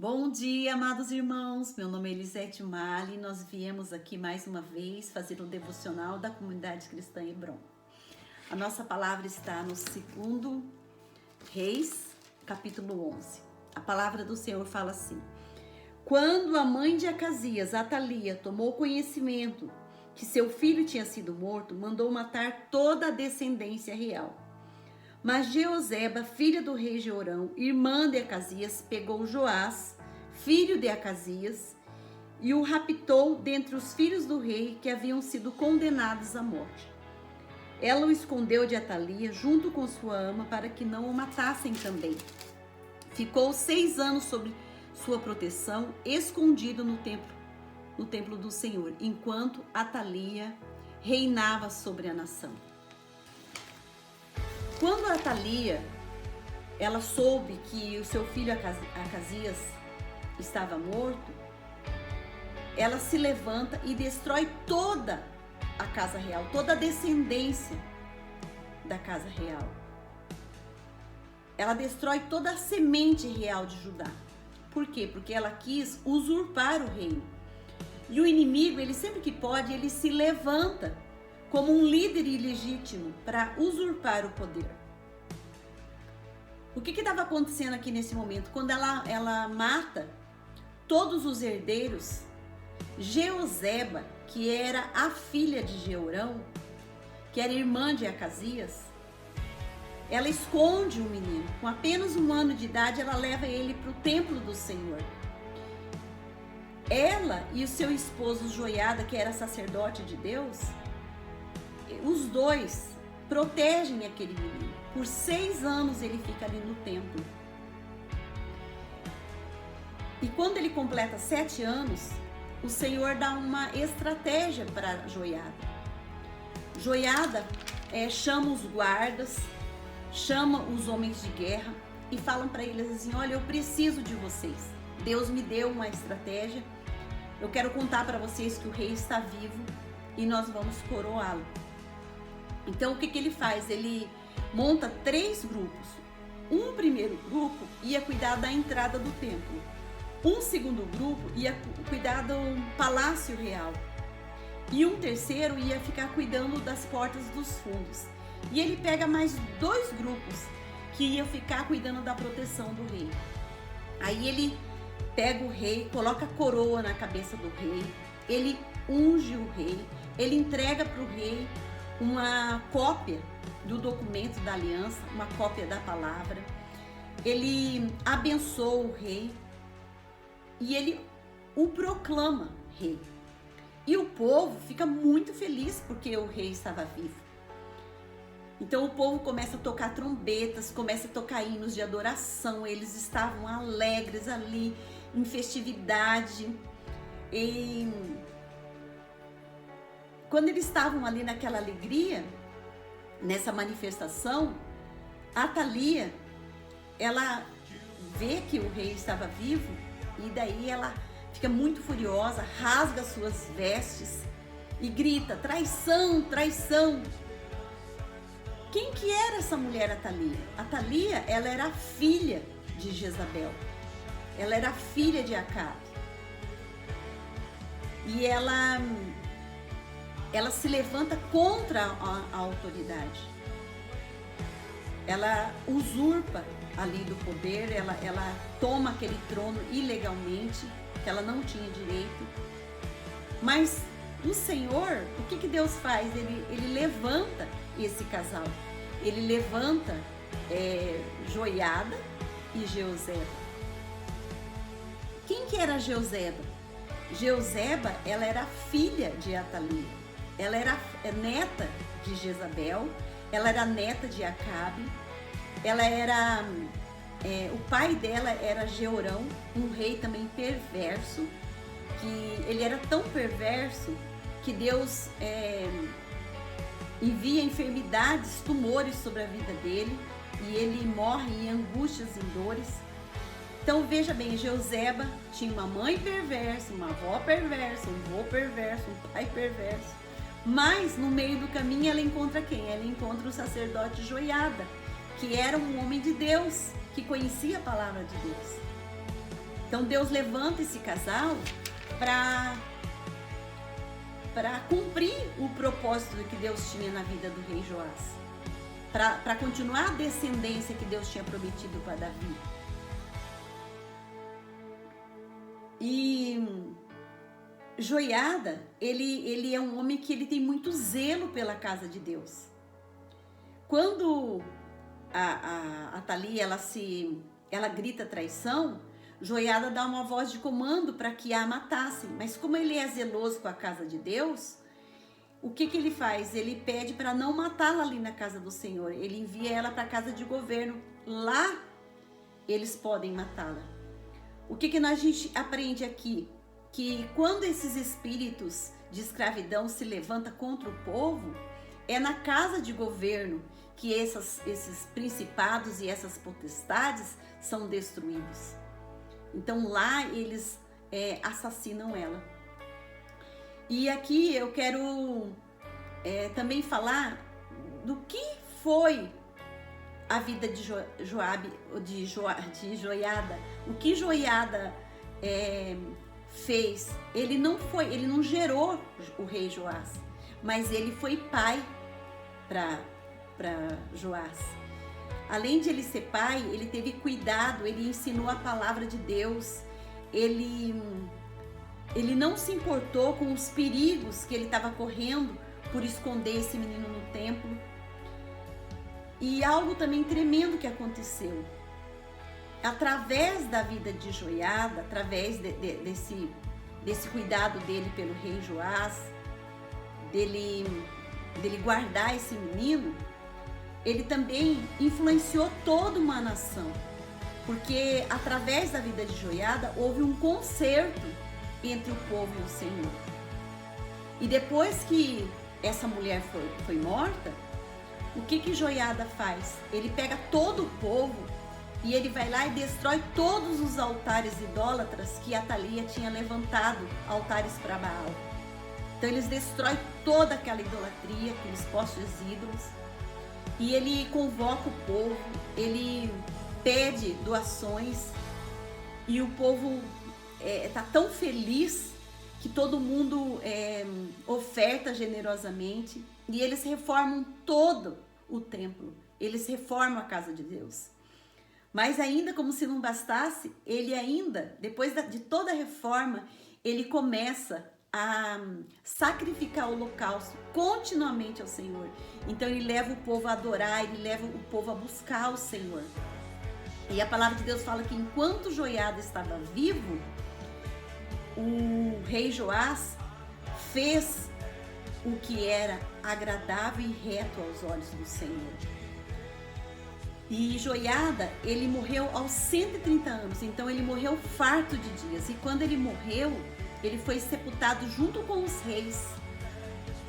Bom dia, amados irmãos. Meu nome é Elisete Mali. Nós viemos aqui mais uma vez fazer um devocional da comunidade cristã Hebron. A nossa palavra está no 2 Reis, capítulo 11. A palavra do Senhor fala assim: Quando a mãe de Acasias, Atalia, tomou conhecimento que seu filho tinha sido morto, mandou matar toda a descendência real. Mas Jeoseba, filha do rei Jeorão, irmã de Acasias, pegou Joás, filho de Acasias, e o raptou dentre os filhos do rei que haviam sido condenados à morte. Ela o escondeu de Atalia junto com sua ama para que não o matassem também. Ficou 6 anos sob sua proteção, escondido no templo do Senhor, enquanto Atalia reinava sobre a nação. Quando a Atalia, ela soube que o seu filho Acasias estava morto, ela se levanta e destrói toda a casa real, toda a descendência da casa real. Ela destrói toda a semente real de Judá. Por quê? Porque ela quis usurpar o reino. E o inimigo, ele sempre que pode, ele se levanta como um líder ilegítimo para usurpar o poder. O que estava acontecendo aqui nesse momento? Quando ela mata todos os herdeiros, Jeoseba, que era a filha de Jeorão, que era irmã de Acasias, ela esconde o menino. Com apenas 1 ano de idade, ela leva ele para o templo do Senhor. Ela e o seu esposo Joiada, que era sacerdote de Deus, os dois protegem aquele menino. Por 6 anos ele fica ali no templo. E quando ele completa 7 anos, o Senhor dá uma estratégia para Joiada. Joiada chama os guardas, chama os homens de guerra e falam para eles assim: olha, eu preciso de vocês. Deus me deu uma estratégia. Eu quero contar para vocês que o rei está vivo e nós vamos coroá-lo. Então, o que ele faz? Ele monta 3 grupos. Um primeiro grupo ia cuidar da entrada do templo. Um segundo grupo ia cuidar do palácio real. E um terceiro ia ficar cuidando das portas dos fundos. E ele pega mais 2 grupos que iam ficar cuidando da proteção do rei. Aí ele pega o rei, coloca a coroa na cabeça do rei, ele unge o rei, ele entrega para o rei uma cópia do documento da aliança, uma cópia da palavra. Ele abençoa o rei e ele o proclama rei. E o povo fica muito feliz porque o rei estava vivo. Então o povo começa a tocar trombetas, começa a tocar hinos de adoração. Eles estavam alegres ali, em festividade. E quando eles estavam ali naquela alegria, nessa manifestação, a Atalia, ela vê que o rei estava vivo e daí ela fica muito furiosa, rasga suas vestes e grita: traição, traição. Quem que era essa mulher Atalia? Atalia, ela era a filha de Jezabel. Ela era a filha de Acabe. E ela se levanta contra a autoridade. Ela usurpa ali do poder, ela toma aquele trono ilegalmente, que ela não tinha direito. Mas o Senhor, o que Deus faz? Ele levanta esse casal. Ele levanta Joiada e Jeoseba. Quem que era Jeoseba? Jeoseba, ela era filha de Atalia. Ela era neta de Jezabel, ela era neta de Acabe, ela era, o pai dela era Jeorão, um rei também perverso, que ele era tão perverso que Deus envia enfermidades, tumores sobre a vida dele e ele morre em angústias e dores. Então veja bem, Jeoseba tinha uma mãe perversa, uma avó perversa, um avô perverso, um pai perverso. Mas no meio do caminho ela encontra quem? Ela encontra o sacerdote Joiada, que era um homem de Deus, que conhecia a palavra de Deus. Então Deus levanta esse casal para cumprir o propósito que Deus tinha na vida do rei Joás, para continuar a descendência que Deus tinha prometido para Davi. E Joiada, ele é um homem que ele tem muito zelo pela casa de Deus. Quando a Atalia ela grita traição, Joiada dá uma voz de comando para que a matassem. Mas como ele é zeloso com a casa de Deus, o que ele faz? Ele pede para não matá-la ali na casa do Senhor. Ele envia ela para a casa de governo. Lá eles podem matá-la. O que a gente aprende aqui? Que quando esses espíritos de escravidão se levantam contra o povo, é na casa de governo que esses principados e essas potestades são destruídos. Então lá eles assassinam ela. E aqui eu quero também falar do que foi a vida de Joiada. O que Joiada fez? Ele não gerou o rei Joás, mas ele foi pai para Joás. Além de ele ser pai, ele teve cuidado, ele ensinou a palavra de Deus, ele não se importou com os perigos que ele estava correndo por esconder esse menino no templo. E algo também tremendo que aconteceu. Através da vida de Joiada, através desse cuidado dele pelo rei Joás, dele guardar esse menino, ele também influenciou toda uma nação, porque através da vida de Joiada houve um concerto entre o povo e o Senhor. E depois que essa mulher foi morta, o que Joiada faz? Ele pega todo o povo e ele vai lá e destrói todos os altares idólatras que Atalia tinha levantado, altares para Baal. Então eles destroem toda aquela idolatria, aqueles postos ídolos, e ele convoca o povo, ele pede doações, e o povo está tão feliz que todo mundo oferta generosamente, e eles reformam todo o templo, eles reformam a casa de Deus. Mas ainda, como se não bastasse, ele ainda, depois de toda a reforma, ele começa a sacrificar o holocausto continuamente ao Senhor. Então ele leva o povo a adorar, ele leva o povo a buscar o Senhor. E a palavra de Deus fala que enquanto Joiada estava vivo, o rei Joás fez o que era agradável e reto aos olhos do Senhor. E Joiada, ele morreu aos 130 anos, então ele morreu farto de dias. E quando ele morreu, ele foi sepultado junto com os reis,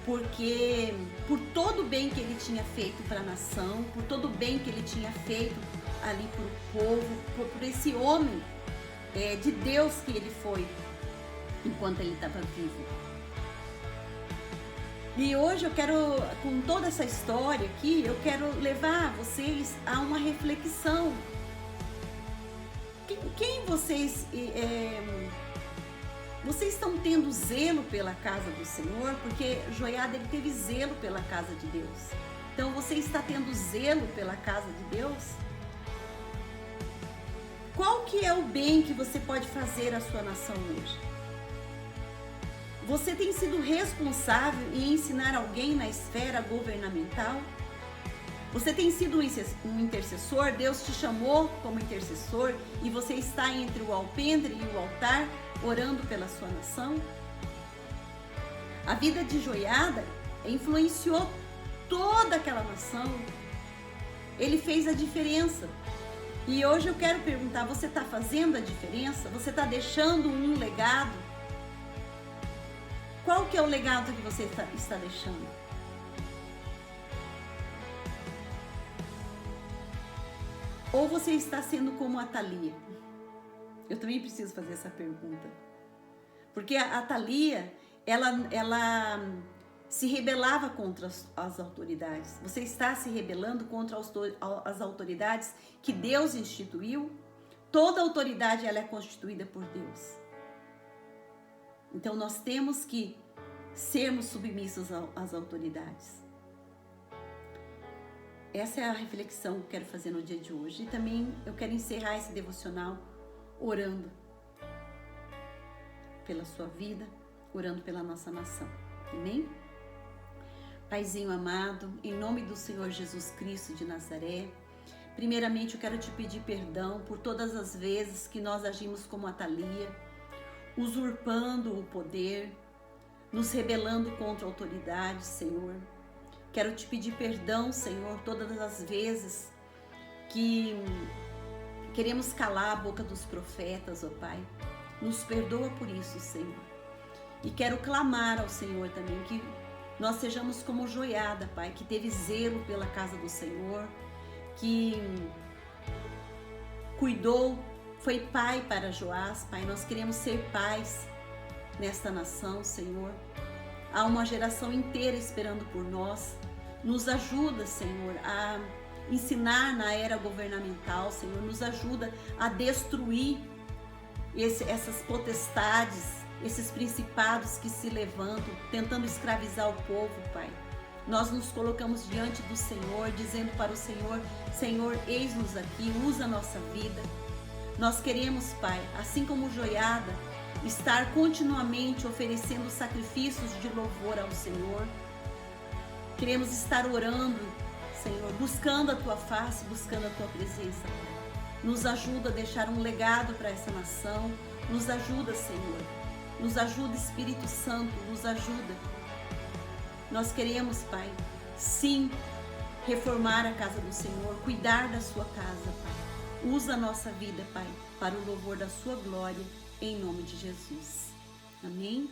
porque por todo o bem que ele tinha feito para a nação, por todo o bem que ele tinha feito ali para o povo, por esse homem de Deus que ele foi enquanto ele estava vivo. E hoje eu quero, com toda essa história aqui, eu quero levar vocês a uma reflexão. Quem vocês estão tendo zelo pela casa do Senhor? Porque Joiada, ele teve zelo pela casa de Deus. Então você está tendo zelo pela casa de Deus? Qual que é o bem que você pode fazer à sua nação hoje? Você tem sido responsável em ensinar alguém na esfera governamental? Você tem sido um intercessor? Deus te chamou como intercessor e você está entre o alpendre e o altar orando pela sua nação? A vida de Joiada influenciou toda aquela nação. Ele fez a diferença. E hoje eu quero perguntar, você está fazendo a diferença? Você está deixando um legado? Qual que é o legado que você está deixando? Ou você está sendo como a Atalia? Eu também preciso fazer essa pergunta. Porque a Atalia, ela se rebelava contra as autoridades. Você está se rebelando contra as autoridades que Deus instituiu? Toda autoridade ela é constituída por Deus. Então nós temos que sermos submissos às autoridades. Essa é a reflexão que eu quero fazer no dia de hoje. E também eu quero encerrar esse devocional orando pela sua vida, orando pela nossa nação. Amém? Paizinho amado, em nome do Senhor Jesus Cristo de Nazaré, primeiramente eu quero te pedir perdão por todas as vezes que nós agimos como Atalia, usurpando o poder, nos rebelando contra a autoridade, Senhor. Quero te pedir perdão, Senhor, todas as vezes que queremos calar a boca dos profetas, ó Pai. Nos perdoa por isso, Senhor. E quero clamar ao Senhor também que nós sejamos como Joiada, Pai, que teve zelo pela casa do Senhor, que cuidou, foi pai para Joás, Pai. Nós queremos ser pais nesta nação, Senhor. Há uma geração inteira esperando por nós. Nos ajuda, Senhor, a ensinar na era governamental, Senhor. Nos ajuda a destruir essas potestades, esses principados que se levantam, tentando escravizar o povo, Pai. Nós nos colocamos diante do Senhor, dizendo para o Senhor: Senhor, eis-nos aqui, usa a nossa vida. Nós queremos, Pai, assim como Joiada, estar continuamente oferecendo sacrifícios de louvor ao Senhor. Queremos estar orando, Senhor, buscando a Tua face, buscando a Tua presença, Pai. Nos ajuda a deixar um legado para essa nação. Nos ajuda, Senhor. Nos ajuda, Espírito Santo, nos ajuda. Nós queremos, Pai, sim, reformar a casa do Senhor, cuidar da sua casa, Pai. Usa a nossa vida, Pai, para o louvor da sua glória, em nome de Jesus. Amém?